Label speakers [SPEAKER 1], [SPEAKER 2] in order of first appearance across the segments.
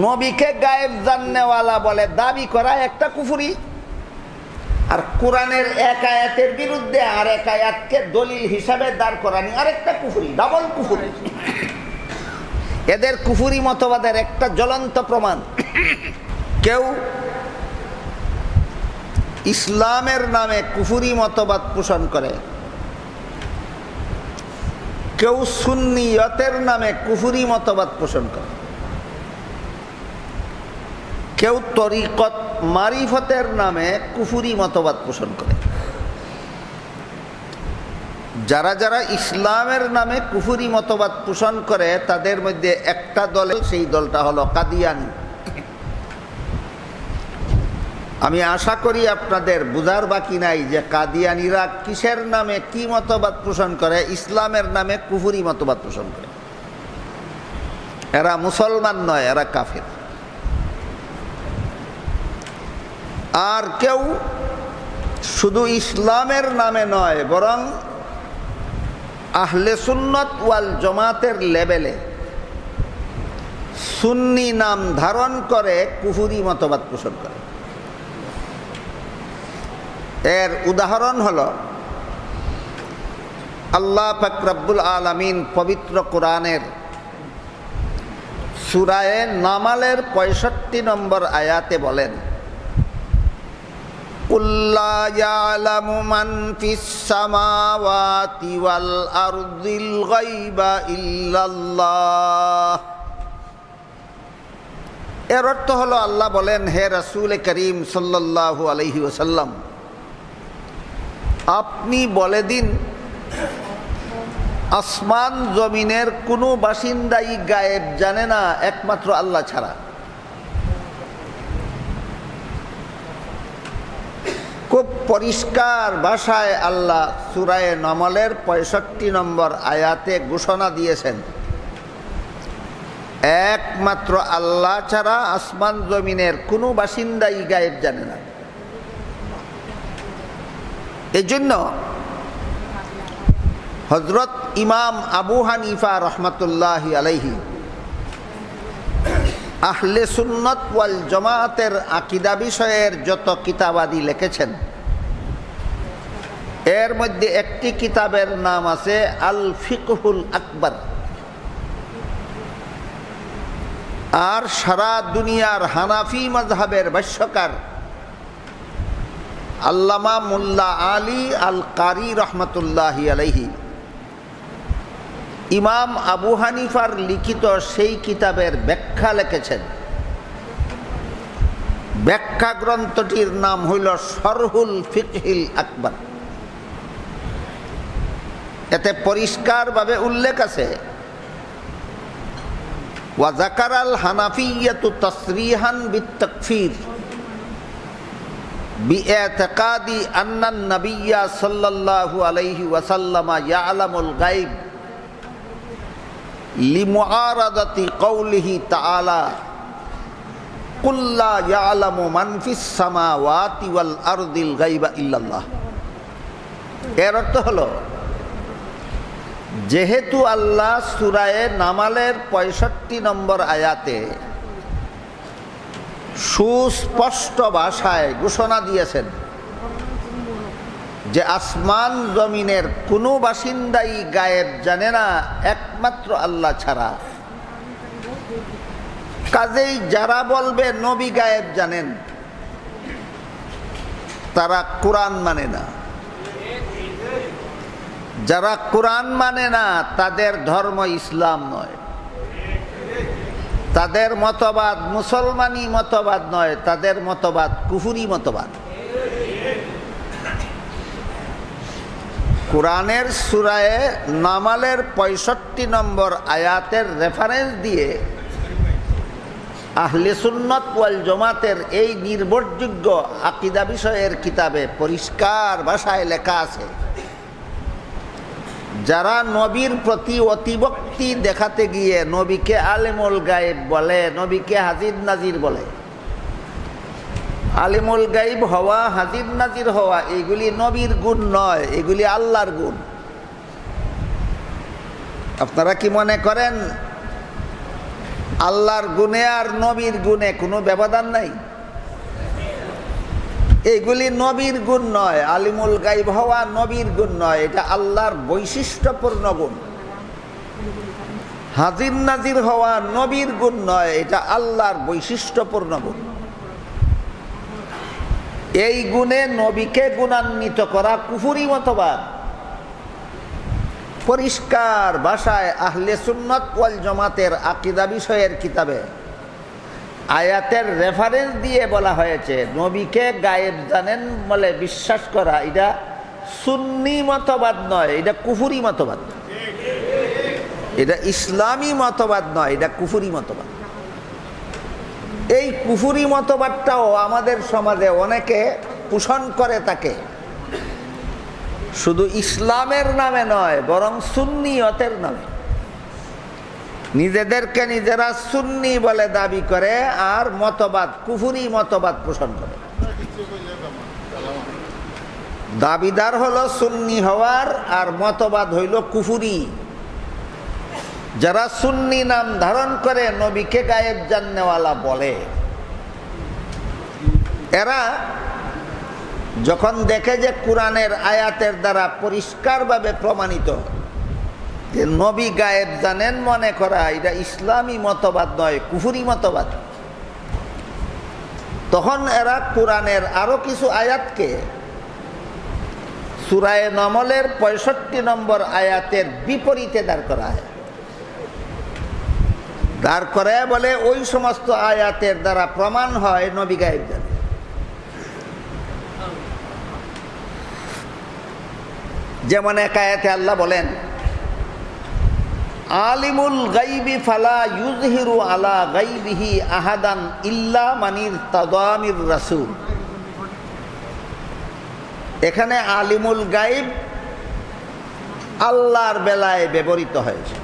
[SPEAKER 1] নবীকে গায়েব জাননেওয়ালা বলে দাবি করা একটা কুফরি, আর কোরআনের এক আয়াতের বিরুদ্ধে আর এক আয়াতকে দলিল হিসাবে দাঁড় করানি আরেকটা কুফরি, ডাবল কুফরি। এদের কুফরি মতবাদের একটা জ্বলন্ত প্রমাণ, কেউ ইসলামের নামে কুফরি মতবাদ পোষণ করে, কেউ সুন্নিয়তের নামে কুফরি মতবাদ পোষণ করে, কেউ তরিকত মারিফতের নামে কুফরি মতবাদ পোষণ করে। যারা যারা ইসলামের নামে কুফরি মতবাদ পোষণ করে তাদের মধ্যে একটা দল, সেই দলটা হলো কাদিয়ানি। আমি আশা করি আপনাদের বুঝার বাকি নাই যে কাদিয়ানিরা কিসের নামে কি মতবাদ পোষণ করে। ইসলামের নামে কুফরি মতবাদ পোষণ করে। এরা মুসলমান নয়, এরা কাফের। আর কেউ শুধু ইসলামের নামে নয়, বরং আহলে সুন্নাত ওয়াল জামাতের লেভেলে সুন্নি নাম ধারণ করে কুফরি মতবাদ পোষণ করে। এর উদাহরণ হলো আল্লাহ পাক রব্বুল আলামিন পবিত্র কোরআনের সূরা নামালের 65 নম্বর আয়াতে বলেন, কুল্লা ইয়ালামু মান ফিস সামাওয়াতি ওয়াল আরদিল গায়বা ইল্লাল্লাহ। এর অর্থ হলো আল্লাহ বলেন, হে রাসূল করিম সাল্লাল্লাহু আলাইহি ওয়াসাল্লাম, আপনি বলে দিন আসমান জমিনের কোনো বাসিন্দাই গায়েব জানে না একমাত্র আল্লাহ ছাড়া। খুব পরিষ্কার ভাষায় আল্লাহ সূরা নামলের 65 নম্বর আয়াতে ঘোষণা দিয়েছেন, একমাত্র আল্লাহ ছাড়া আসমান জমিনের কোনো বাসিন্দাই গায়েব জানে না। এজন্য হযরত ইমাম আবু হানিফা রহমাতুল্লাহি আলাইহি আহলে সুন্নাত ওয়াল জামাতের আকীদা বিষয়ের যত কিতাবাদি লিখেছেন, এর মধ্যে একটি কিতাবের নাম আছে আল ফিকহুল আকবার। আর সারা দুনিয়ার হানাফি মাযহাবের ভাষ্যকার আল্লামা মুল্লা আলী আল কারি রহমতুল্লাহি আলাইহি ইমাম আবু হানিফার লিখিত সেই কিতাবের ব্যাখ্যা লিখেছেন। ব্যাখ্যা গ্রন্থটির নাম হইল শরহুল ফিকহিল আকবার। এতে পরিষ্কারভাবে উল্লেখ আছে, ওয়া যাকারাল হানাফিয়্যাতু তাসরিহান বিত-তাকফীর বিইতিকাদি আন্নান নাবিয়্যা সাল্লাল্লাহু আলাইহি ওয়াসাল্লাম ইয়ালামুল গায়ব লিমুআরাদাতি কওলিহি তাআলা কুল লা ইয়ালামু মান ফিস সামাওয়াতি ওয়াল আরদিল গায়বা ইল্লাল্লাহ। এর অর্থ হলো, যেহেতু আল্লাহ সূরা নামালের 65 নম্বর আয়াতে সুস্পষ্ট ভাষায় ঘোষণা দিয়েছেন যে আসমান জমিনের কোনো বাসিন্দাই গায়েব জানে না একমাত্র আল্লাহ ছাড়া, কাজেই যারা বলবে নবী গায়েব জানেন তারা কোরআন মানে না। যারা কোরআন মানে না তাদের ধর্ম ইসলাম নয়, তাদের মতবাদ মুসলমানি মতবাদ নয়, তাদের মতবাদ কুফরি মতবাদ। কোরআনের সূরা নামালের 65 নম্বর আয়াতের রেফারেন্স দিয়ে আহলে সুন্নাত ওয়াল জামাতের এই নির্ভরযোগ্য আকীদা বিষয়ের কিতাবে পরিষ্কার ভাষায় লেখা আছে, যারা নবীর প্রতি অতিভক্তি দেখাতে গিয়ে নবীকে আলিমুল গায়েব বলে, নবীকে হাজির নাজির বলে, আলিমুল গায়েব হওয়া, হাজির নাজির হওয়া এগুলি নবীর গুণ নয়, এগুলি আল্লাহর গুণ। আপনারা কি মনে করেন আল্লাহর গুণে আর নবীর গুণে কোনো ব্যবধান নাই। এইগুলি নবীর গুণ নয়, আলিমুল গাইব হওয়া নবীর গুণ নয়, এটা আল্লাহর বৈশিষ্ট্যপূর্ণ গুণ। হাজির নাজির হওয়া নবীর গুণ নয়, এটা আল্লাহর বৈশিষ্ট্যপূর্ণ গুণ। এই গুণে নবীকে গুণান্বিত করা কুফরি মতবাদ। পরিষ্কার ভাষায় আহলে সুন্নাত ওয়াল জামাতের আকীদা বিষয়ের কিতাবে আয়াতের রেফারেন্স দিয়ে বলা হয়েছে নবীকে গায়েব জানেন বলে বিশ্বাস করা এটা সুন্নি মতবাদ নয়, এটা কুফরি মতবাদ। এটা ইসলামী মতবাদ নয়, এটা কুফরি মতবাদ। এই কুফরি মতবাদটাও আমাদের সমাজে অনেকে পোষণ করে থাকে, শুধু ইসলামের নামে নয় বরং সুন্নিয়তের নামে। নিজেদেরকে নিজেরা সুন্নি বলে দাবি করে আর মতবাদ কুফরি মতবাদ পোষণ করে। দাবিদার হলো সুন্নি হওয়ার আর মতবাদ হইল কুফরি। যারা সুন্নি নাম ধারণ করে নবীকে গায়েব জাননেওয়ালা বলে, এরা যখন দেখে যে কোরআনের আয়াতের দ্বারা পরিষ্কারভাবে প্রমাণিত যে নবী গায়েব জানেন মনে করা এটা ইসলামী মতবাদ নয়, কুফরি মতবাদ, তখন এরা কোরআনের আরো কিছু আয়াতকে সূরা নমলের ৬৫ নম্বর আয়াতের বিপরীতে দাঁড় করা হয়। দাঁড় করে বলে ওই সমস্ত আয়াতের দ্বারা প্রমাণ হয় নবী গায়েব জানেন। যেমন এক আয়াতে আল্লাহ বলেন, আলিমুল গাইবি ফালা ইউযহিরু আলা গাইবিহি আহাদান ইল্লা মানির তাদামির রাসূল। এখানে আলিমুল গাইব আল্লাহর বেলায় ব্যবহৃত হয়েছে।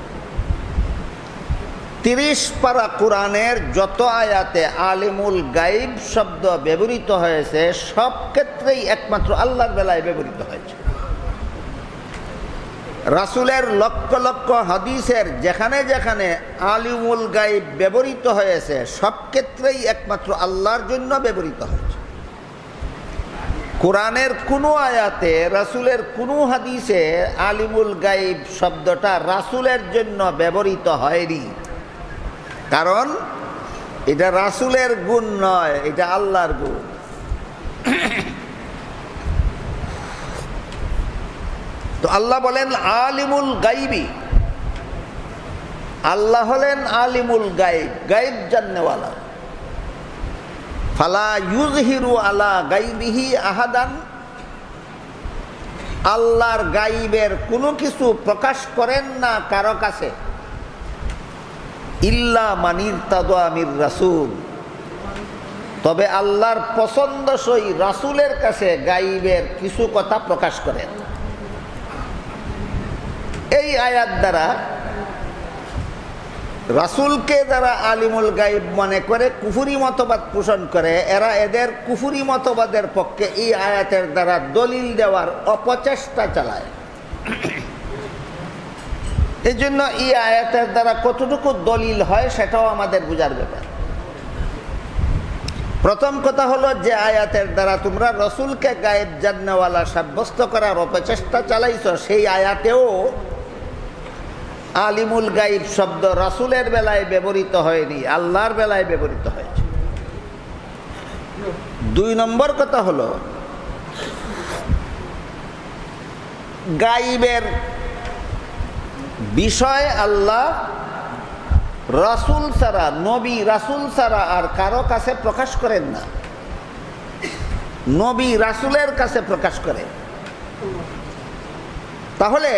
[SPEAKER 1] ৩০ পারা কোরআনের যত আয়াতে আলিমুল গাইব শব্দ ব্যবহৃত হয়েছে সব ক্ষেত্রেই একমাত্র আল্লাহর বেলায় ব্যবহৃত হয়েছে। রাসূলের লক্ষ লক্ষ হাদিসের যেখানে যেখানে আলিমুল গাইব ব্যবহৃত হয়েছে সব ক্ষেত্রেই একমাত্র আল্লাহর জন্য ব্যবহৃত হয়েছে। কোরআনের কোনো আয়াতে রাসূলের কোনো হাদিসে আলিমুল গাইব শব্দটা রাসূলের জন্য ব্যবহৃত হয়নি, কারণ এটা রাসূলের গুণ নয়, এটা আল্লাহর গুণ। তো আল্লাহ বলেন আলিমুল গাইবি, আল্লাহ হলেন আলিমুল গাইব, গাইব জাননেওয়ালা। ফালা ইউযহিরু আলা গাইবিহি আহাদান, আল্লাহর গাইবের কোনো কিছু প্রকাশ করেন না কারো কাছে, ইল্লা মানির তাদামির রাসূল, তবে আল্লাহর পছন্দসই রাসূলের কাছে গাইবের কিছু কথা প্রকাশ করেন। এই আয়াত দ্বারা রাসূলকে যারা আলিমুল গাইব মনে করে কুফরি মতবাদ পোষণ করে, এরা এদের কুফরি মতবাদের পক্ষে এই আয়াতের দ্বারা দলিল দেওয়ার অপচেষ্টা চালায়। এই জন্য এই আয়াতের দ্বারা কতটুকু দলিল হয় সেটাও আমাদের বোঝার ব্যাপার। প্রথম কথা হলো যে আয়াতের দ্বারা তোমরা রাসূলকে গায়েব জাননেওয়ালা সাব্যস্ত করার অপচেষ্টা চালাইছো, সেই আয়াতেও আলিমুল গাইব শব্দ রাসূলের বেলায় ব্যবহৃত হয়নি, আল্লাহর বেলায় ব্যবহৃত হয়েছে। ২ নম্বর কথা হলো গাইবের বিষয় আল্লাহ রাসূল ছাড়া, নবী রাসূল ছাড়া আর কারো কাছে প্রকাশ করেন না, নবী রাসূলের কাছে প্রকাশ করেন। তাহলে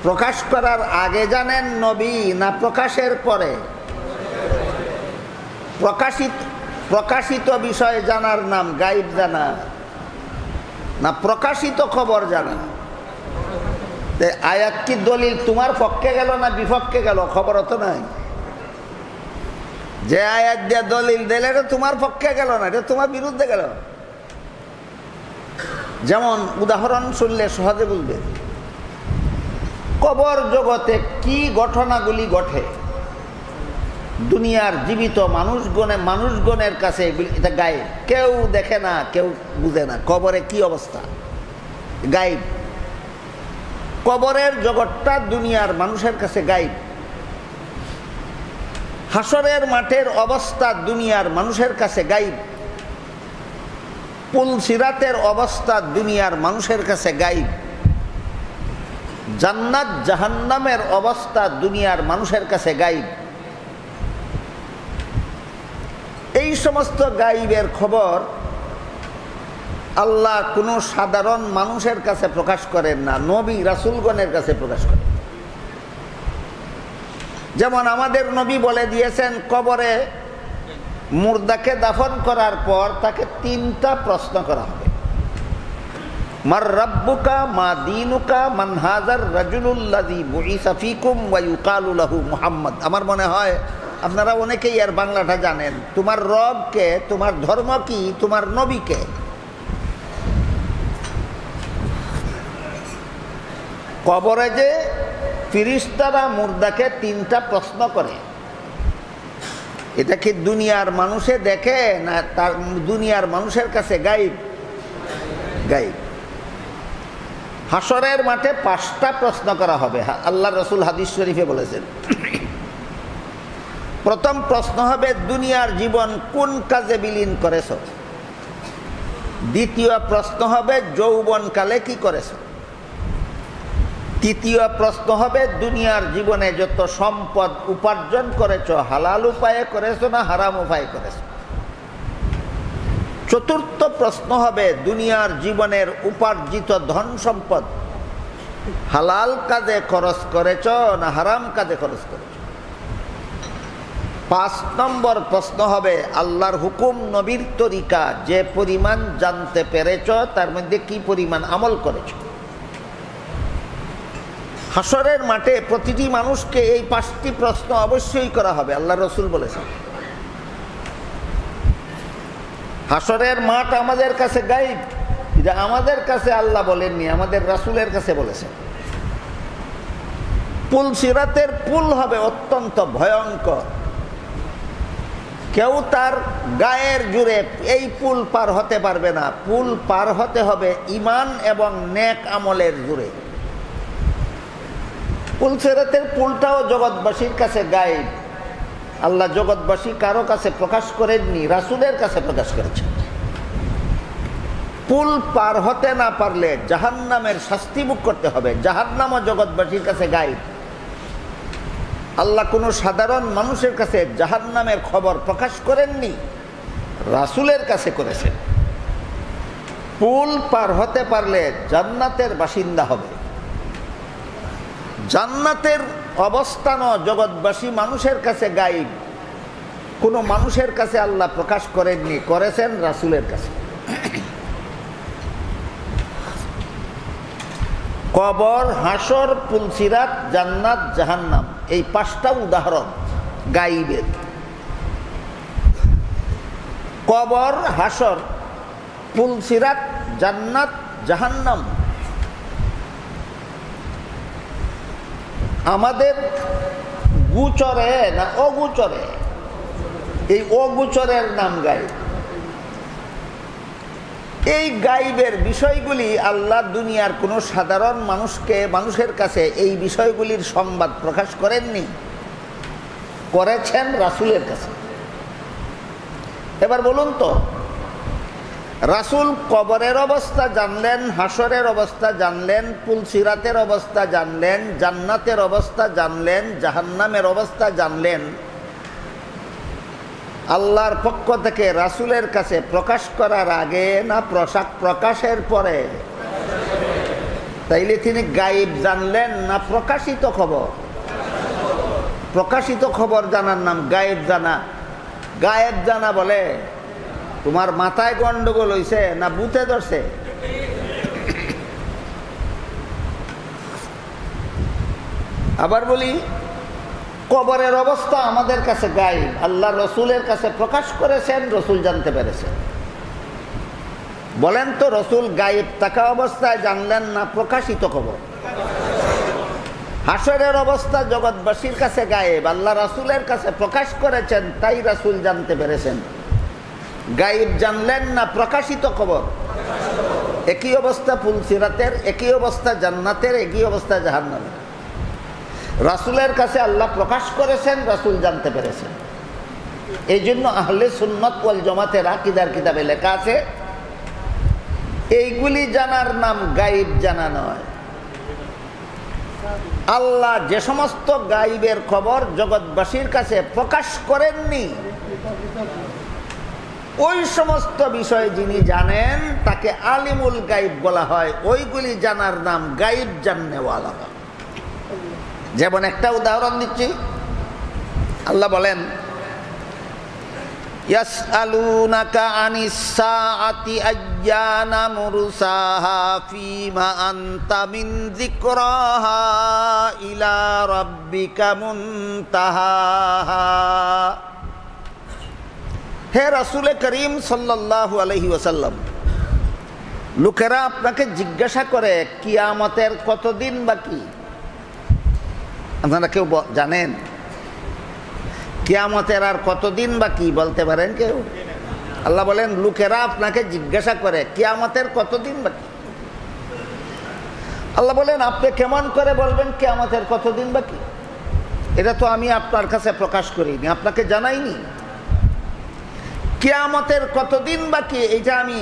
[SPEAKER 1] প্রকাশ করার আগে জানেন নবী না প্রকাশের পরে? প্রকাশিত বিষয় জানার নাম গাইব জানা, না প্রকাশিত খবর জানা? আয়াত কি দলিল তোমার পক্ষে গেল না বিপক্ষে গেল? খবর তো নাই। যে আয়াত দিয়ে দলিল দিলে এটা তোমার পক্ষে গেল না, এটা তোমার বিরুদ্ধে গেল। যেমন উদাহরণ শুনলে সহজে বুঝবে, কবর জগতে কি ঘটনাগুলি ঘটে দুনিয়ার জীবিত মানুষগণের কাছে এটা গায়েব, কেউ দেখে না, কেউ বুঝে না। কবরে কি অবস্থা? গায়েব। কবরের জগৎটা দুনিয়ার মানুষের কাছে গায়েব। হাসরের মাঠের অবস্থা দুনিয়ার মানুষের কাছে গায়েব। পুল সিরাতের অবস্থা দুনিয়ার মানুষের কাছে গায়েব। জান্নাত জাহান্নামের অবস্থা দুনিয়ার মানুষের কাছে গায়েব। এই সমস্ত গায়েবের খবর আল্লাহ কোনো সাধারণ মানুষের কাছে প্রকাশ করেন না, নবী রাসূলগণের কাছে প্রকাশ করেন। যেমন আমাদের নবী বলে দিয়েছেন, কবরে মুর্দাকে দাফন করার পর তাকে 3টা প্রশ্ন করা হবে। মার রাব্বুকা, মা দীনুকা, মান হাযার রাজুলুল্লাযী বুইসা ফীকুম ওয়া ইউকালু লাহু মুহাম্মদ। আমার মনে হয় আপনারা অনেকেই এর বাংলাটা জানেন। তোমার রব কে, তোমার ধর্ম কি, তোমার নবী কে? কবরে যে ফেরেশতারা মুর্দাকে 3টা প্রশ্ন করে, এটা কি দুনিয়ার মানুষে দেখে না তার দুনিয়ার মানুষের কাছে গায়েব? গায়েব। হাসরের মাঠে 5টা প্রশ্ন করা হবে। আল্লাহ রাসূল হাদিস শরীফে বলেছেন, প্রথম প্রশ্ন হবে দুনিয়ার জীবন কোন কাজে বিলীন করেছ। দ্বিতীয় প্রশ্ন হবে যৌবনকালে কি করেছ। তৃতীয় প্রশ্ন হবে দুনিয়ার জীবনে যত সম্পদ উপার্জন করেছ, হালাল উপায়ে করেছ না হারাম উপায়ে করেছ। চতুর্থ প্রশ্ন হবে দুনিয়ার জীবনের উপার্জিত ধন সম্পদ হালাল কাজে খরচ করেছ না হারাম কাজে খরচ করেছ। 5 নম্বর প্রশ্ন হবে আল্লাহর হুকুম নবীর তরিকা যে পরিমাণ জানতে পেরেছ তার মধ্যে কি পরিমাণ আমল করেছ। হাসরের মাঠে প্রতিটি মানুষকে এই 5টি প্রশ্ন অবশ্যই করা হবে, আল্লাহ রাসূল বলেছেন। হাসরের মাঠ আমাদের কাছে গায়েব, এটা আমাদের কাছে আল্লাহ বলেননি, আমাদের রাসূলের কাছে বলেছেন। পুল সিরাতের পুল হবে অত্যন্ত ভয়ঙ্কর। কেউ তার গায়ের জুড়ে এই পুল পার হতে পারবে না। পুল পার হতে হবে ঈমান এবং নেক আমলের জুড়ে। পুল সিরাতের পুলটাও জগৎবাসীর কাছে গায়েব। আল্লাহ জগৎবাসী কারো কাছে প্রকাশ করেননি, রাসূলের কাছে প্রকাশ করেছেন। পুল পার হতে না পারলে জাহান্নামের শাস্তি ভোগ করতে হবে। জাহান্নামও জগৎবাসীর কাছে গায়েব। আল্লাহ কোনো সাধারণ মানুষের কাছে জাহান্নামের খবর প্রকাশ করেননি, রাসূলের কাছে করেছেন। পুল পার হতে পারলে জান্নাতের বাসিন্দা হবে। জান্নাতের অবস্থানও জগৎবাসী মানুষের কাছে গায়েব। কোনো মানুষের কাছে আল্লাহ প্রকাশ করেননি, করেছেন রাসূলের কাছে। কবর, হাসর, পুলসিরাত, জান্নাত, জাহান্নাম, এই 5টা উদাহরণ গায়েবের। কবর, হাসর, পুলসিরাত, জান্নাত, জাহান্নাম আমাদের গোচরে না অগোচরে? এই অগোচরের নাম গায়েব। এই গায়েবের বিষয়গুলি আল্লাহ দুনিয়ার কোনো সাধারণ মানুষের কাছে এই বিষয়গুলির সংবাদ প্রকাশ করেননি, করেছেন রাসূলের কাছে। এবার বলুন তো, রাসূল কবরের অবস্থা জানলেন, হাসরের অবস্থা জানলেন, পুলসিরাতের অবস্থা জানলেন, জান্নাতের অবস্থা জানলেন, জাহান্নামের অবস্থা জানলেন। আল্লাহর পক্ষ থেকে রাসূলের কাছে প্রকাশ করার আগে না প্রকাশের পরে? তাইলে তিনি গায়েব জানলেন না প্রকাশিত খবর? প্রকাশিত খবর জানার নাম গায়েব জানা। গায়েব জানা বলে তোমার মাথায় গন্ডগোল হইছে না বুতে ধরছে? আবার বলি, কবরের অবস্থা আমাদের কাছে গায়েব। আল্লাহ রসুলের কাছে প্রকাশ করেছেন, রসুল জানতে পেরেছেন। বলেন তো, রসুল গায়েব থাকা অবস্থায় জানলেন না প্রকাশিত খবর? হাসরের অবস্থা জগৎবাসীর কাছে গায়েব, আল্লাহ রাসূলের কাছে প্রকাশ করেছেন, তাই রাসূল জানতে পেরেছেন। গায়েব জানলেন না, প্রকাশিত খবর। একই অবস্থা পুলসিরাতের, একই অবস্থা জান্নাতের, একই অবস্থা জাহান্নামের। রাসূলের কাছে আল্লাহ প্রকাশ করেছেন, রাসূল জানতে পেরেছেন। এই জন্য আহলে সুন্নাত ওয়াল জামাতের আকীদার কিতাবে লেখা আছে, এইগুলি জানার নাম গায়েব জানা নয়। আল্লাহ যে সমস্ত গায়েবের খবর জগৎবাসীর কাছে প্রকাশ করেননি, ওই সমস্ত বিষয় যিনি জানেন তাকে আলিমুল গায়েব বলা হয়। ওইগুলি জানার নাম গায়েব জাননেওয়ালা। যেমন একটা উদাহরণ দিচ্ছি, আল্লাহ বলেন, ইয়াসআলুনাকা আনিস সাআতি আইয়ানা মুরসাহা ফীমা আনতা মিন যিকরাহা ইলা রাব্বিকা মুনতাহাহা। হে রাসূল করিম সাল্লাল্লাহু আলাইহি ওয়াসাল্লাম, লোকেরা আপনাকে জিজ্ঞাসা করে কিয়ামতের কতদিন বাকি। আপনারা কেউ জানেন কিয়ামতের আর কতদিন বাকি? বলতে পারেন কেউ? আল্লাহ বলেন, লোকেরা আপনাকে জিজ্ঞাসা করে কিয়ামতের কতদিন বাকি। আল্লাহ বলেন, আপনি কেমন করে বলবেন কিয়ামতের কতদিন বাকি? এটা তো আমি আপনার কাছে প্রকাশ করিনি, আপনাকে জানাইনি। কিয়ামতের কতদিন বাকি এটা আমি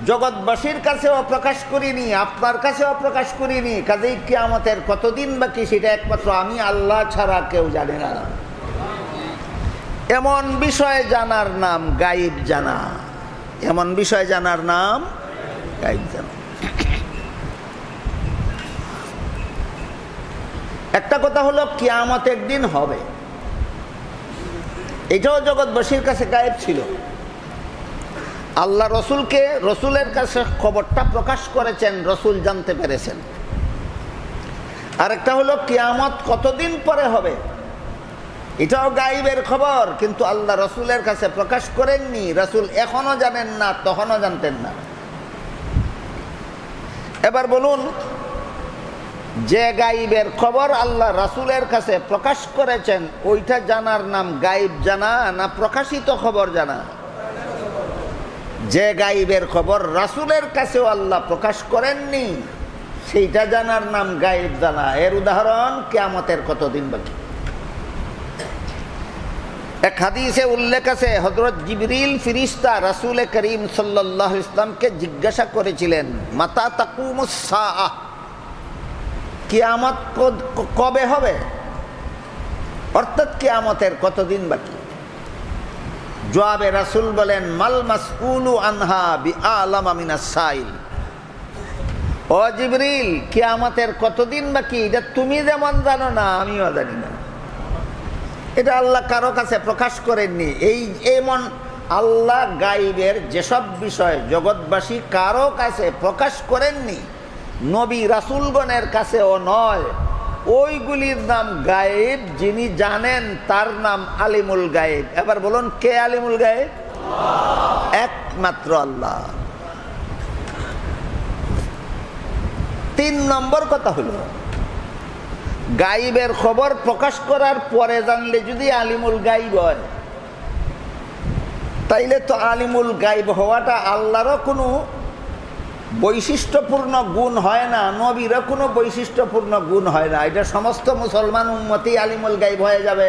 [SPEAKER 1] জগৎবাসীর কাছেও প্রকাশ করিনি, আপনার কাছেও প্রকাশ করিনি। কাজেই কিয়ামতের কতদিন বাকি সেটা একমাত্র আমি আল্লাহ ছাড়া কেউ জানে না। এমন বিষয় জানার নাম গায়েব জানা। এমন বিষয় জানার নাম গায়েব জানা। একটা কথা হলো কিয়ামত একদিন হবে, এটাও জগৎবাসীর কাছে গায়েব ছিল। আল্লাহ রসুলকে, রসুলের কাছে খবরটা প্রকাশ করেছেন, রসুল জানতে পেরেছেন। আরেকটা হলো কিয়ামত কতদিন পরে হবে, এটাও গায়েবের খবর, কিন্তু আল্লাহ রসুলের কাছে প্রকাশ করেননি। রসুল এখনো জানেন না, তখনও জানতেন না। এবার বলুন, যে গায়েবের খবর আল্লাহ রসুলের কাছে প্রকাশ করেছেন ওইটা জানার নাম গায়েব জানা না প্রকাশিত খবর জানা? যে গায়েবের খবর রাসূলের কাছেও আল্লাহ প্রকাশ করেননি সেইটা জানার নাম গায়েব জানা। এর উদাহরণ কিয়ামতের কতদিন বাকি। এক হাদিসে উল্লেখ আছে, হযরত জিবরিল ফেরেশতা রাসূল করিম সাল্লাল্লাহু আলাইহি ওয়াসাল্লামকে জিজ্ঞাসা করেছিলেন, মাতা তাকুমুস সাআহ, কিয়ামত কবে হবে, অর্থাৎ কিয়ামতের কতদিন বাকি। জবাবে রাসূল বলেন, মাল মাসউলু আনহা বিআলামা মিনাস সাইল। ও জিবরিল, কিয়ামতের কতদিন বাকি এটা তুমি যেমন জানো না, আমিও জানি না। এটা আল্লাহ কারো কাছে প্রকাশ করেননি। এই এমন আল্লাহ গায়েবের যেসব বিষয় জগৎবাসী কারো কাছে প্রকাশ করেননি, নবী রাসূলগণের কাছেও নয়, ওইগুলির নাম গায়েব। যিনি জানেন তার নাম আলিমুল গায়েব। এবার বলুন, কে আলিমুল গায়েব? একমাত্র আল্লাহ। 3 নম্বর কথা হলো, গায়েবের খবর প্রকাশ করার পরে জানলে যদি আলিমুল গায়েব হয়, তাইলে তো আলিমুল গায়েব হওয়াটা আল্লাহরও কোনো বৈশিষ্ট্যপূর্ণ গুণ হয় না, নবীরও কোনো বৈশিষ্ট্যপূর্ণ গুণ হয় না। এটা সমস্ত মুসলমান উম্মতি আলিমুল গায়েব হয়ে যাবে।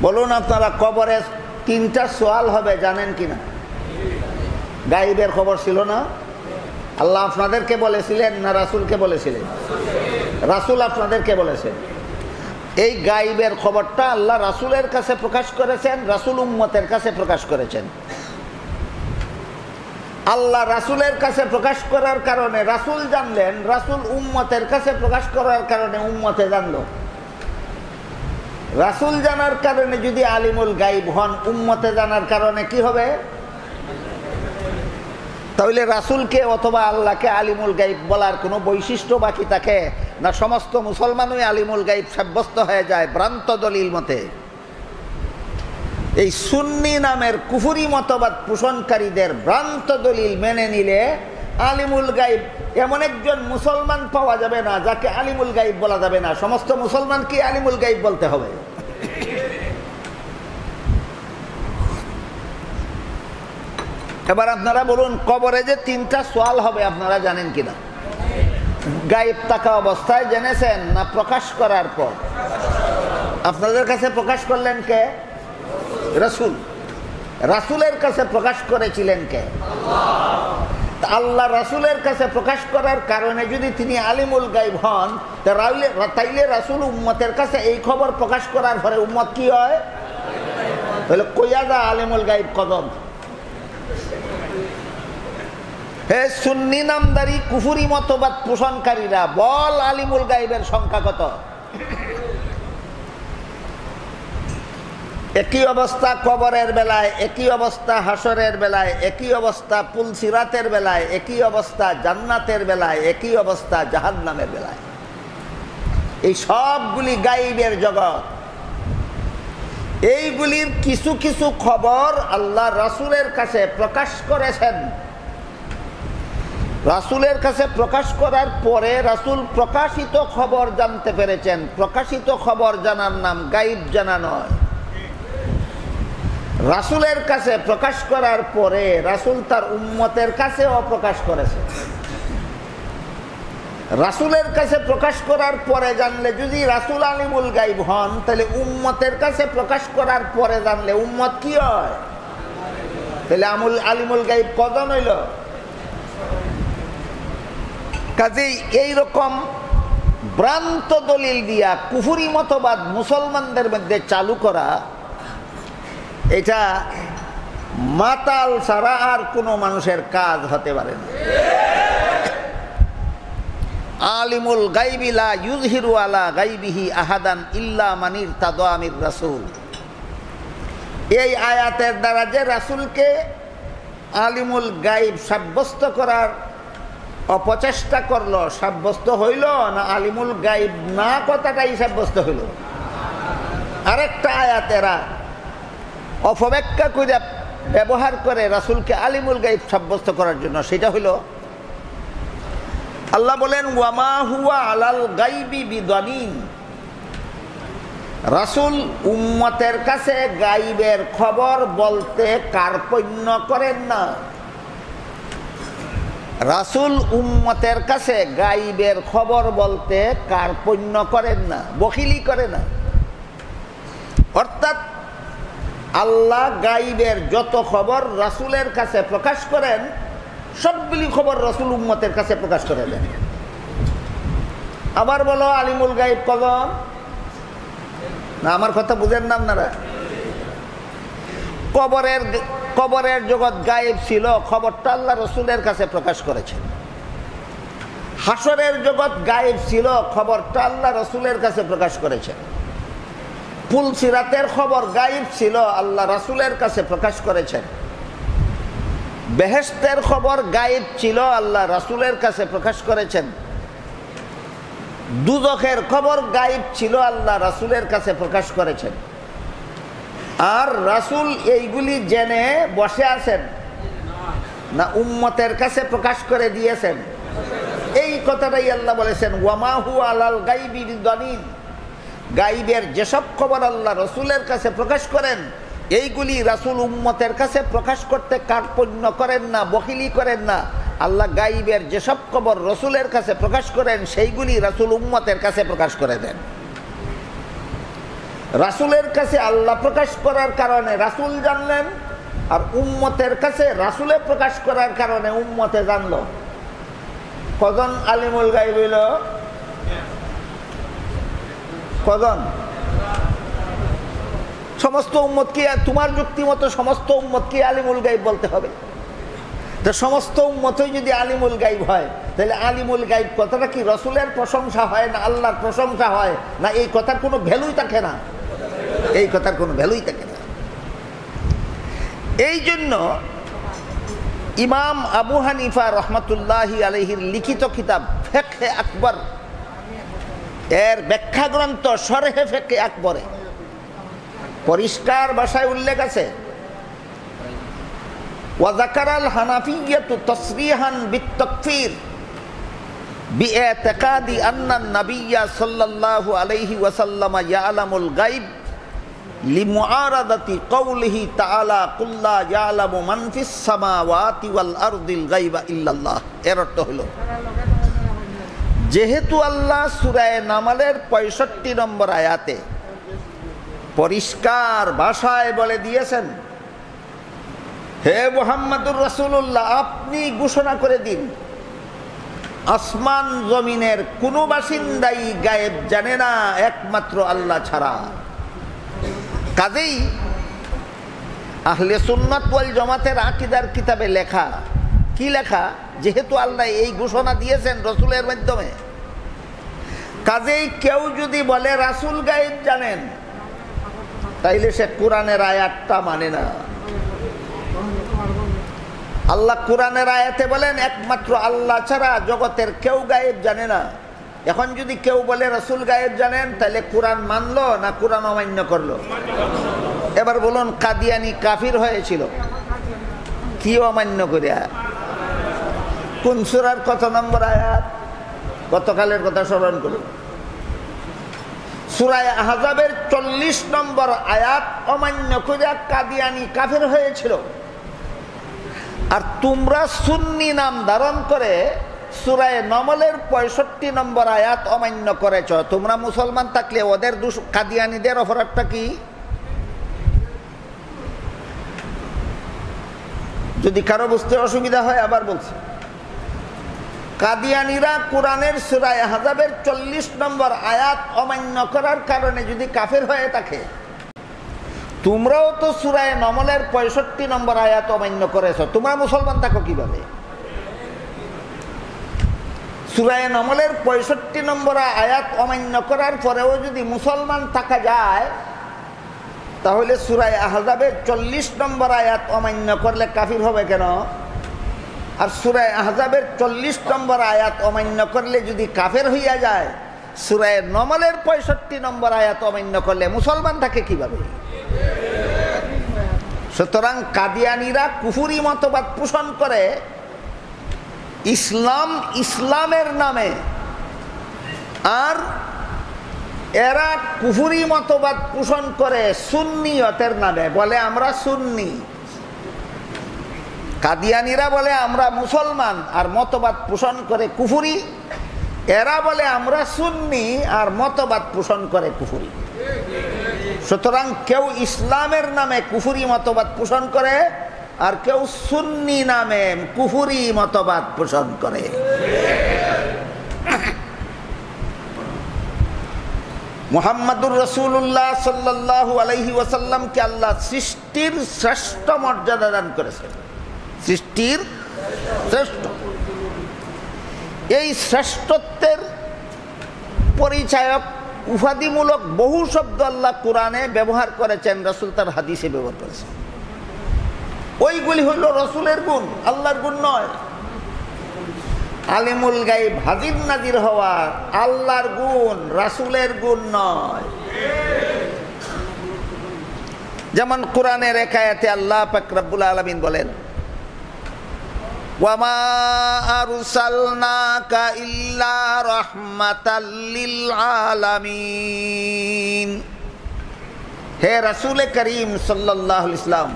[SPEAKER 1] বলুন, আপনারা কবরে 3টা সওয়াল হবে, জানেন কিনা? গায়েবের খবর ছিল না? আল্লাহ আপনাদেরকে বলেছিলেন না রাসূলকে বলেছিলেন? রাসূল আপনাদেরকে বলেছেন। এই গায়েবের খবরটা আল্লাহ রাসূলের কাছে প্রকাশ করেছেন, রাসূল উম্মতের কাছে প্রকাশ করেছেন। আল্লাহ রাসূলের কাছে প্রকাশ করার কারণে রাসূল জানলেন, রাসূল উম্মতের কাছে প্রকাশ করার কারণে উম্মতে জানলো। রাসূল জানার কারণে যদি আলিমুল গায়েব হন, উম্মতে জানার কারণে কি হবে? তাহলে রাসূলকে অথবা আল্লাহকে আলিমুল গায়েব বলার কোনো বৈশিষ্ট্য বাকি থাকে না? সমস্ত মুসলমানই আলিমুল গায়েব সাব্যস্ত হয়ে যায় ভ্রান্ত দলিল মতে। এই সুন্নি নামের কুফরি মতবাদ পোষণকারীদের ভ্রান্ত দলিল মেনে নিলে আলিমুল গাইব এমন একজন মুসলমান পাওয়া যাবে না যাকে আলিমুল গাইব বলা যাবে না। সমস্ত মুসলমানকে আলিমুল গাইব বলতে হবে। এবার আপনারা বলুন, কবরে যে 3টা সওয়াল হবে আপনারা জানেন কিনা? গায়েব থাকা অবস্থায় জেনেছেন না প্রকাশ করার পর? আপনাদের কাছে প্রকাশ করলেন কে? রাসূল। রাসূলের কাছে প্রকাশ করেছিলেন কে? আল্লাহ রাসূলের কাছে প্রকাশ করার কারণে যদি তিনি আলিমুল গাইব হন, তাইলে রাসূল উম্মতের কাছে এই খবর প্রকাশ করার পরে উম্মত কি হয়? তাহলে কইয়া যা আলিমুল গাইব কদম। হে সুন্নি নামদারি কুফুরি মতবাদ পোষণকারীরা, বল আলিমুল গাইবের সংখ্যা কত? একই অবস্থা কবরের বেলায়, একই অবস্থা হাসরের বেলায়, একই অবস্থা পুলসিরাতের বেলায়, একই অবস্থা জান্নাতের বেলায়, একই অবস্থা জাহান্নামের বেলায়। এই সবগুলি গাইবের জগৎ। এইগুলির কিছু কিছু খবর আল্লাহ রাসূলের কাছে প্রকাশ করেছেন। রাসূলের কাছে প্রকাশ করার পরে রাসূল প্রকাশিত খবর জানতে পেরেছেন। প্রকাশিত খবর জানার নাম গাইব জানা নয়। রাসূলের কাছে প্রকাশ করার পরে রাসূল তার উম্মতের কাছেও প্রকাশ করেছে। রাসূলের কাছে প্রকাশ করার পরে জানলে যদি রাসূল আলিমুল গাইব হন, তাহলে উম্মতের কাছে প্রকাশ করার পরে জানলে উম্মত কি হয়? তাহলে আলিমুল গাইব কজন হইল? কাজেই এইরকম ভ্রান্ত দলিল দিয়া কুফুরি মতবাদ মুসলমানদের মধ্যে চালু করা, এটা মাতাল ছাড়া আর কোনো মানুষের কাজ হতে পারে না। আলিমুল গাইবি লা ইউযহিরু আলা গাইবিহি আহাদান ইল্লা মান ইরতাদা মির রাসূল। এই আয়াতের দ্বারা যে রাসূলকে আলিমুল গাইব সাব্যস্ত করার অপচেষ্টা করলো, সাব্যস্ত হইল না আলিমুল গাইব না কথাটাই সাব্যস্ত হইল? আরেকটা আয়াত এরা অপব্যাখ্যা করে ব্যবহার করে রাসূলকে আলিমুল গাইব সাব্যস্ত করার জন্য। সেটা হইল আল্লাহ বলেন, ওয়ামা হুয়া আলাল গাইবি বিদানিন। রাসূল উম্মতের কাছে গাইবের খবর বলতে কার্পণ্য করেন না। রাসূল উম্মতের কাছে গাইবের খবর বলতে কার্পণ্য করেন না, বখিলি করে না। অর্থাৎ আল্লাহ গাইবের যত খবর রাসূলের কাছে প্রকাশ করেন, সবগুলি খবর রাসূল উম্মতের কাছে প্রকাশ করে দেন। আবার বলো আলিমুল গাইব কজন? না, আমার কথা বুঝেন না আপনারা? কবরের জগৎ গায়েব ছিল, খবরটা আল্লাহ রাসূলের কাছে প্রকাশ করেছেন। হাসরের জগৎ গায়েব ছিল, খবরটা আল্লাহ রাসূলের কাছে প্রকাশ করেছেন। পুলসিরাতের খবর গায়েব ছিল, আল্লাহ রাসূলের কাছে প্রকাশ করেছেন। বেহেশতের খবর গায়েব ছিল, আল্লাহ রাসূলের কাছে প্রকাশ করেছেন। দুজখের খবর গায়েব ছিল, আল্লাহ রাসূলের কাছে প্রকাশ করেছেন। আর রাসূল এইগুলি জেনে বসে আছেন না উম্মতের কাছে প্রকাশ করে দিয়েছেন? এই কথাটাই আল্লাহ বলেছেন, ওয়ামা হুয়া আলাল গাইবি বিদানিন। গাইবের যেসব খবর আল্লাহ রাসূলের কাছে প্রকাশ করেন, এইগুলি রাসূল উম্মতের কাছে প্রকাশ করতে কার্পণ্য করেন না, বখিলি করেন না। আল্লাহ গাইবের যেসব খবর রাসূলের কাছে প্রকাশ করেন, সেইগুলি রাসূল উম্মতের কাছে প্রকাশ করে দেন। রাসূলের কাছে আল্লাহ প্রকাশ করার কারণে রাসূল জানলেন, আর উম্মতের কাছে রাসূলে প্রকাশ করার কারণে উম্মতে জানল। কজন আলিমুল গাইব হইল? কজন? সমস্ত উম্মত কি? তোমার যুক্তি মতো সমস্ত উম্মত কি আলিমুল গাইব বলতে হবে? তো সমস্ত উম্মতই যদি আলিমুল গাইব হয়, তাহলে আলিমুল গাইব কথাটা কি রাসূলের প্রশংসা হয় না আল্লাহর প্রশংসা হয়? না এই কথার কোনো ভ্যালুই থাকে না? এই কথার কোনো ভ্যালুই থাকে না। এই জন্য ইমাম আবু হানিফা রহমাতুল্লাহি আলাইহির লিখিত কিতাব ফিকহে আকবর, এর ব্যাখ্যা গ্রন্থ শরহে ফিকহে আকবরে পরিষ্কার ভাষায় উল্লেখ আছে, ওয়াজাকারাল হানাফিয়্যাতু তাসরিহান বিত-তাকফীর বিইতিকাদি আন্না নাবিয়্যা সাল্লাল্লাহু আলাইহি ওয়াসাল্লাম ইয়ালামুল গায়ব লিমুআরাদাতি কওলিহি তাআলা কুল লা ইয়ালামু মান ফিস সামাওয়াতি ওয়াল আরদিল গায়বা ইল্লাল্লাহ। এর অর্থ হলো, যেহেতু আল্লাহ সূরা নামলের 65 নম্বর আয়াতে পরিষ্কার ভাষায় বলে দিয়েছেন, হে মুহাম্মদুর রাসূলুল্লাহ, আপনি ঘোষণা করে দিন আসমান জমিনের কোনো বাসিন্দাই গায়েব জানে না একমাত্র আল্লাহ ছাড়া। কাজেই আহলে সুন্নাত ওয়াল জামাতের আকীদার কিতাবে লেখা, কি লেখা, যেহেতু আল্লাহ এই ঘোষণা দিয়েছেন রাসূলের মাধ্যমে, কাজেই কেউ যদি বলে রাসূল গায়েব জানেন, তাইলে সে কোরআনের আয়াতটা মানে না। আল্লাহ কোরআনের আয়াতে বলেন একমাত্র আল্লাহ ছাড়া জগতের কেউ গায়েব জানে না। এখন যদি কেউ বলে রাসূল গায়েব জানেন, তাহলে কোরআন মানলো না কোরআন অমান্য করলো? এবার বলুন, কাদিয়ানি কাফির হয়েছিল কি অমান্য করিয়া? কোন সূরার কত নম্বর আয়াত? গতকালের কথা স্মরণ করুন। সূরা আহজাবের 40 নম্বর আয়াত অমান্য করিয়া কাদিয়ানি কাফির হয়েছিল। আর তোমরা সুন্নি নাম ধারণ করে সূরা নমলের 65 নম্বর আয়াত অমান্য করেছ। তোমরা মুসলমান থাকলে ওদের কাদিয়ানিদের অপরাধটা কি? যদি কারো বুঝতে অসুবিধা হয় আবার বলছি, কাদিয়ানিরা কোরআনের সূরা আহজাবের 40 নম্বর আয়াত অমান্য করার কারণে যদি কাফের হয়ে থাকে, তোমরাও তো সূরা নমলের 65 নম্বর আয়াত অমান্য করেছো, তোমরা মুসলমান থাকো কিভাবে? সূরা নমলের 65 নম্বর আয়াত অমান্য করার পরেও যদি মুসলমান থাকা যায়, তাহলে সূরা আহজাবের 40 নম্বর আয়াত অমান্য করলে কাফির হবে কেন? আর সূরা আহজাবের 40 নম্বর আয়াত অমান্য করলে যদি কাফের হইয়া যায়, সূরা নমলের 65 নম্বর আয়াত অমান্য করলে মুসলমান থাকে কিভাবে? সুতরাং কাদিয়ানিরা কুফরি মতবাদ পোষণ করে ইসলামের নামে, আর এরা কুফরি মতবাদ পোষণ করে সুন্নিয়তের নামে, বলে আমরা সুন্নি। কাদিয়ানিরা বলে আমরা মুসলমান আর মতবাদ পোষণ করে কুফরি, এরা বলে আমরা সুন্নি আর মতবাদ পোষণ করে কুফরি। সুতরাং কেউ ইসলামের নামে কুফরি মতবাদ পোষণ করে আর কেউ সুন্নি নামে কুফরি মতবাদ পোষণ করে। মুহাম্মাদুর রাসূলুল্লাহ সাল্লাল্লাহু আলাইহি ওয়াসাল্লামকে আল্লাহ সৃষ্টির শ্রেষ্ঠ মর্যাদা দান করেছেন, সৃষ্টির শ্রেষ্ঠ। এই শ্রেষ্ঠত্বের পরিচায়ক উপাধিমূলক বহু শব্দ আল্লাহ কোরআনে ব্যবহার করেছেন, রাসূল তার হাদিসে ব্যবহার করেছেন। ওইগুলি হইল রাসূলের গুণ, আল্লাহর গুণ নয়। আলিমুল গায়ব, হাজির নাজির হওয়া আল্লাহর গুণ, রাসূলের গুণ নয়। যেমন কোরআনের এক আয়াতে আল্লাহ পাক রব্বুল আলামিন বলেন, ওয়ামা আরসালনাকা ইল্লা রাহমাতাল লিল আলামিন। হে রাসূল করিম সাল্লাল্লাহু আলাইহি ওয়াসাল্লাম,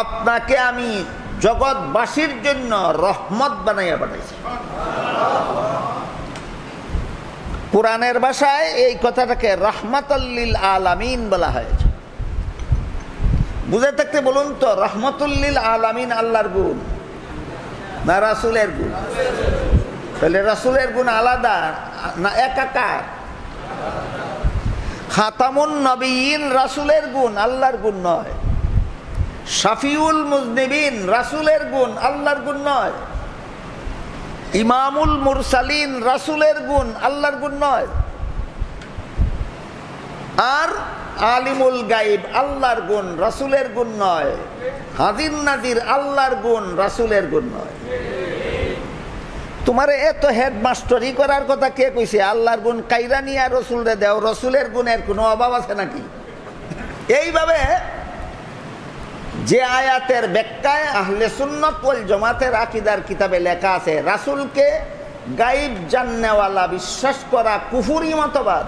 [SPEAKER 1] আপনাকে আমি জগৎবাসীর জন্য রহমত বানাইয়া পাঠাইছি। কোরআনের ভাষায় এই কথাটাকে রাহমাতাল লিল আলামিন বলা হয়েছে। বুঝে থাকতে বলুন তো, রাহমাতুল লিল আলামিন আল্লাহর গুণ না রাসূলের গুণ? তাহলে রাসূলের গুণ আলাদা না একাকার? খাতামুন নবিয়্যিন রাসূলের গুণ, আল্লাহর গুণ নয়। শাফিউল মুজনিবিন রাসূলের গুণ, আল্লাহর গুণ নয়। ইমামুল মুরসালিন রাসূলের গুণ, আল্লাহর গুণ নয়। আর আলিমুল গায়ব আল্লাহর গুণ, রাসূলের গুণ নয়। হাজির নাজির আল্লাহর গুণ, রাসূলের গুণ নয়। তোমারে এত হেডমাস্টারি করার কথা কে কইছে? আল্লাহর গুণ কাইরা নিয়া রাসূলরে দেও, রাসূলের গুণের কোনো অভাব আছে নাকি? এইভাবে যে আয়াতের ব্যাখ্যায় আহলে সুন্নাত ওয়াল জামাতের আকীদার কিতাবে লেখা আছে রাসূলকে গায়েব জাননেওয়ালা বিশ্বাস করা কুফরি মতবাদ,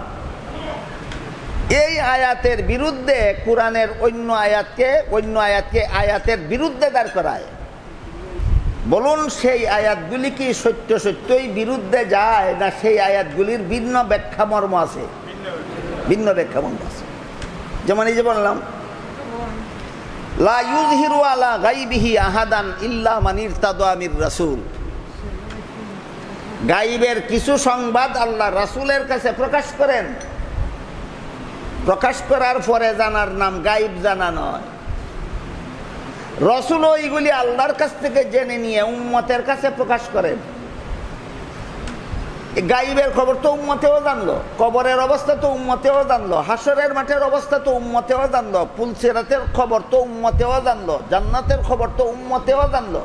[SPEAKER 1] এই আয়াতের বিরুদ্ধে কোরআনের অন্য আয়াতকে আয়াতের বিরুদ্ধে দাঁড় করায়। বলুন সেই আয়াতগুলি কি সত্যই বিরুদ্ধে যায়, না সেই আয়াতগুলির ভিন্ন ব্যাখ্যা মর্ম আছে? ভিন্ন ব্যাখ্যা মর্ম আছে। যেমন এই যে বললাম, লা ইউযহিরু আলা গায়বিহি আহাদান ইল্লা মান ইরতাদা মির রাসূল। গায়বের কিছু সংবাদ আল্লাহ রাসূলের কাছে প্রকাশ করেন, প্রকাশ করার পরে জানার নাম গায়ব জানা নয়। রাসূল এইগুলি আল্লাহর কাছ থেকে জেনে নিয়ে উম্মতের কাছে প্রকাশ করেন। গায়বের খবর তো উম্মতেও জানলো, কবরের অবস্থা তো উম্মতেও জানলো, হাসরের মাঠের অবস্থা তো উম্মতেও জানলো, পুলসিরাতের খবর তো উম্মতেও জানলো, জান্নাতের খবর তো উম্মতেও জানলো,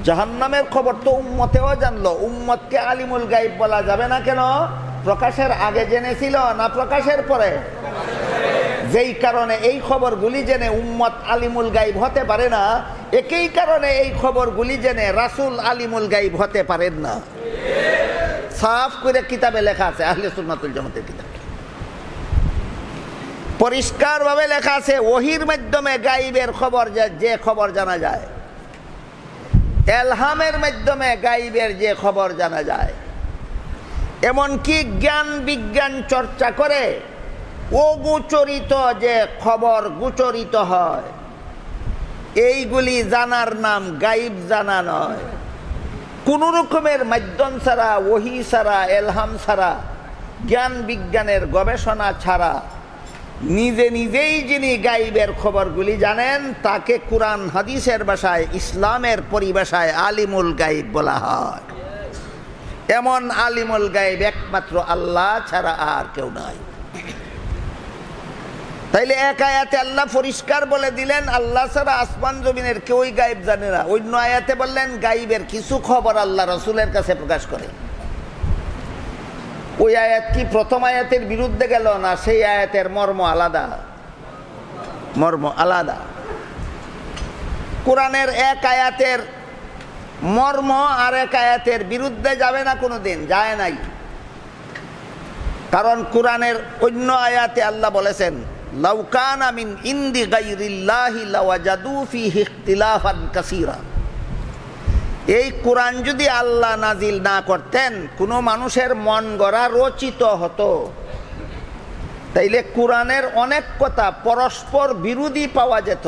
[SPEAKER 1] জাহান্নামের খবর তো উম্মতেও জানলো। উম্মতকে আলিমুল গায়ব বলা যাবে না কেন? প্রকাশের আগে জেনেছিল না প্রকাশের পরে? যেই কারণে এই খবরগুলি জেনে উম্মত আলিমুল গায়ব হতে পারে না, একই কারণে এই খবরগুলি জেনে রাসূল আলিমুল গায়ব হতে পারেন না। সাফ করে কিতাবে লেখা আছে, আহলে সুন্নাত ওয়াল জামাতের কিতাবে পরিষ্কারভাবে লেখা আছে ওহীর মাধ্যমে গায়বের খবর, যে খবর জানা যায়, এলহামের মাধ্যমে গায়বের যে খবর জানা যায়, এমনকি জ্ঞান বিজ্ঞান চর্চা করে অগোচরিত যে খবর গোচরিত হয়, এইগুলি জানার নাম গায়ব জানা নয়। কোন রকমের মাধ্যম ছাড়া, ওহী ছাড়া, এলহাম ছাড়া, জ্ঞান বিজ্ঞানের গবেষণা ছাড়া নিজে নিজেই যিনি গায়বের খবরগুলি জানেন তাকে কুরআন হাদিসের ভাষায়, ইসলামের পরিভাষায় আলিমুল গায়ব বলা হয়। এমন আলিমুল গায়ব একমাত্র আল্লাহ ছাড়া আর কেউ নাই। তাইলে এক আয়াতে আল্লাহ পরিষ্কার বলে দিলেন আল্লাহ ছাড়া আসমান জমিনের কেউই গায়ব জানে না। অন্য আয়াতে বললেন গায়বের কিছু খবর আল্লাহ রাসূলের কাছে প্রকাশ করে। ওই আয়াত কি প্রথম আয়াতের বিরুদ্ধে গেল, না সেই আয়াতের মর্ম আলাদা? মর্ম আলাদা। কোরআনের এক আয়াতের মর্ম আর এক আয়াতের বিরুদ্ধে যাবে না, কোনোদিন যায় নাই। কারণ কোরআনের অন্য আয়াতে আল্লাহ বলেছেন লাউ কানা মিন ইনদি গায়রিল্লাহি লাওয়াজাদু ফীহি ইখতিলাফান কাসীরা। এই কোরআন যদি আল্লাহ নাজিল না করতেন, কোনো মানুষের মন গড়া রচিত হতো, তাইলে কোরআনের অনেক কথা পরস্পর বিরোধী পাওয়া যেত।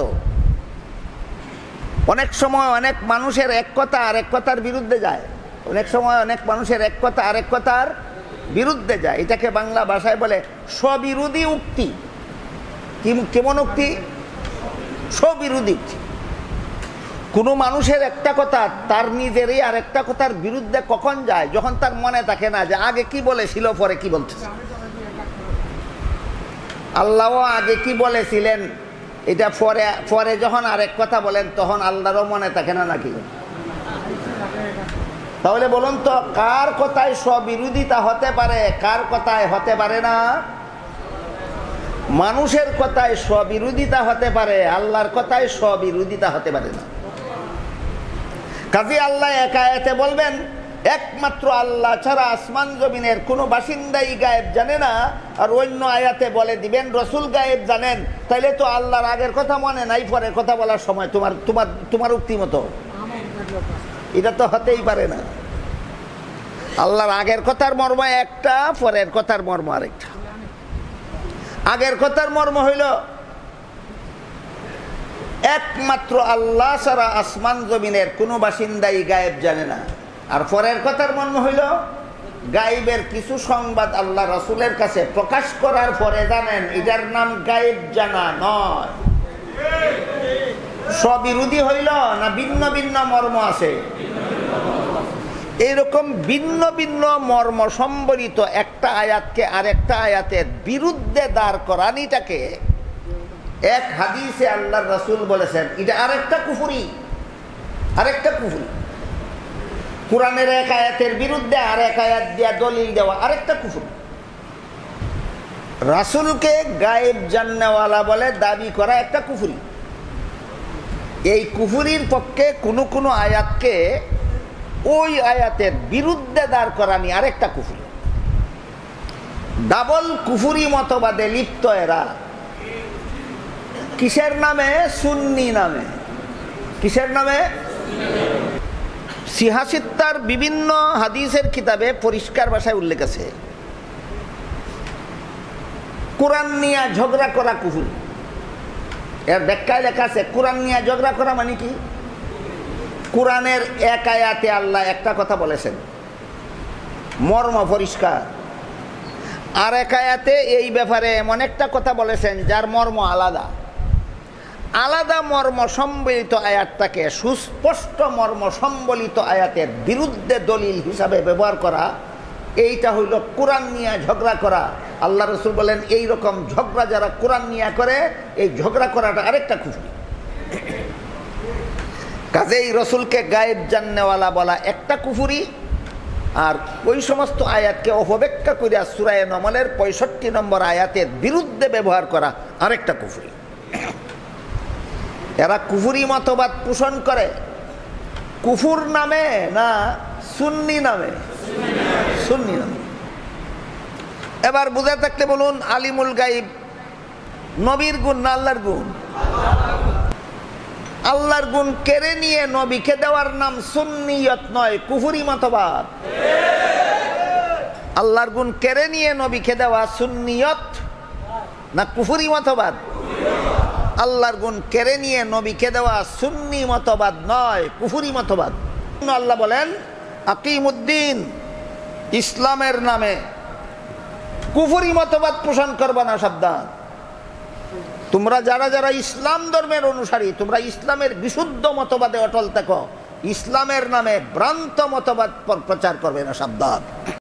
[SPEAKER 1] অনেক সময় অনেক মানুষের এক কথা আরেক কথার বিরুদ্ধে যায়, অনেক সময় অনেক মানুষের এক কথা আরেক কথার বিরুদ্ধে যায়। এটাকে বাংলা ভাষায় বলে স্ববিরোধী উক্তি। কেমন উক্তি? স্ববিরোধী উক্তি। কোনো মানুষের একটা কথা তার নিজেরই আর একটা কথার বিরুদ্ধে কখন যায়? যখন তার মনে থাকে না যে আগে কি বলেছিল পরে কি বলতেছে। আল্লাহ আগে কি বলেছিলেন এটা পরে যখন আরেক কথা বলেন তখন আল্লাহরও মনে থাকে না নাকি? তাহলে বলুন তো কার কথায় স্ববিরোধিতা হতে পারে, কার কথায় হতে পারে না? মানুষের কথায় স্ববিরোধিতা হতে পারে, আল্লাহর কথায় স্ববিরোধিতা হতে পারে না। কাজী আল্লাহ এক আয়াতে বলবেন একমাত্র আল্লাহ ছাড়া আসমান জমিনের কোনো বাসিন্দাই গায়েব জানে না, আর অন্য আয়াতে বলে দিবেন রাসূল গায়েব জানেন। তাইলে তো আল্লাহর আগের কথা মনে নাই, পরের কথা বলার সময় তোমার উক্তি মতো। এটা তো হতেই পারে না। আল্লাহর আগের কথার মর্ম একটা, পরের কথার মর্ম আরেকটা। আগের কথার মর্ম হইল একমাত্র আল্লাহ ছাড়া আসমান জমিনের কোনো বাসিন্দাই গায়েব জানে না। আর পরের কথার মর্ম হইল গায়েবের কিছু সংবাদ আল্লাহ রাসূলের কাছে প্রকাশ করার পরে জানেন, এটার নাম গায়েব জানা নয়। স্ববিরোধী হইল না ভিন্ন ভিন্ন মর্ম আছে? এরকম ভিন্ন ভিন্ন মর্ম সম্বলিত একটা আয়াতকে আরেকটা আয়াতের বিরুদ্ধে দাঁড় করানিটাকে এক হাদিসে আল্লাহর রাসূল বলেছেন এটা আরেকটা কুফরি, আরেকটা কুফরি। কোরআনের এক আয়াতের বিরুদ্ধে আর এক আয়াত দিয়া দলিল দেওয়া আরেকটা কুফরি। রাসূলকে গায়েব জাননেওয়ালা বলে দাবি করা একটা কুফরি। এই কুফুরির পক্ষে কোনো কোনো আয়াতকে ওই আয়াতের বিরুদ্ধে দাঁড় করানি আরেকটা কুফুরি। ডাবল কুফুরি মতবাদে লিপ্ত এরা। কিসের নামে? সুন্নি নামে। কিসের নামে? সিহাসিত্তার বিভিন্ন হাদিসের কিতাবে পরিষ্কার ভাষায় উল্লেখ আছে, কোরআন নিয়ে ঝগড়া করা কুফুরি। এর ব্যাখ্যায় লেখা আছে কোরআন নিয়ে ঝগড়া করা মানে কি? কোরআনের এক আয়াতে আল্লাহ একটা কথা বলেছেন, মর্ম পরিষ্কার, আর এক আয়াতে এই ব্যাপারে এমন একটা কথা বলেছেন যার মর্ম আলাদা। আলাদা মর্ম সম্বলিত আয়াতটাকে সুস্পষ্ট মর্ম সম্বলিত আয়াতের বিরুদ্ধে দলিল হিসাবে ব্যবহার করা, এইটা হইল কোরআন নিয়ে ঝগড়া করা। আল্লাহ রসুল বলেন এই রকম ঝগড়া যারা কোরআন নিয়ে করে, এই ঝগড়া করাটা আরেকটা কুফরি। কাজেই রসুলকে গায়েব জাননেওয়ালা বলা একটা কুফরি, আর ওই সমস্ত আয়াতকে অপব্যাখ্যা করিয়া সূরা নমলের 65 নম্বর আয়াতের বিরুদ্ধে ব্যবহার করা আরেকটা কুফরি। এরা কুফরি মতবাদ পোষণ করে কুফুর নামে না সুন্নি নামে? সুন্নি নামে। এবার বুঝে থাকলে বলুন, আলিমুল গাইব নবীর গুণ না আল্লাহর গুণ? আল্লাহর গুণ কেড়ে নিয়ে নবীকে দেওয়ার নাম সুন্নিয়ত নয়, কুফরি মতবাদ। আল্লাহর গুণ কেড়ে নিয়ে নবীকে দেওয়া সুন্নিয়ত না কুফরি মতবাদ? আল্লাহর গুণ কেড়ে নিয়ে নবীকে দেওয়া সুন্নি মতবাদ নয়, কুফরি মতবাদ। আল্লাহ বলেন আকিমুদ্দিন, ইসলামের নামে কুফরি মতবাদ পোষণ করবা না, সাবধান। তোমরা যারা যারা ইসলাম ধর্মের অনুসারী, তোমরা ইসলামের বিশুদ্ধ মতবাদে অটল থাকো, ইসলামের নামে ভ্রান্ত মতবাদ প্রচার করবে না, সাবধান।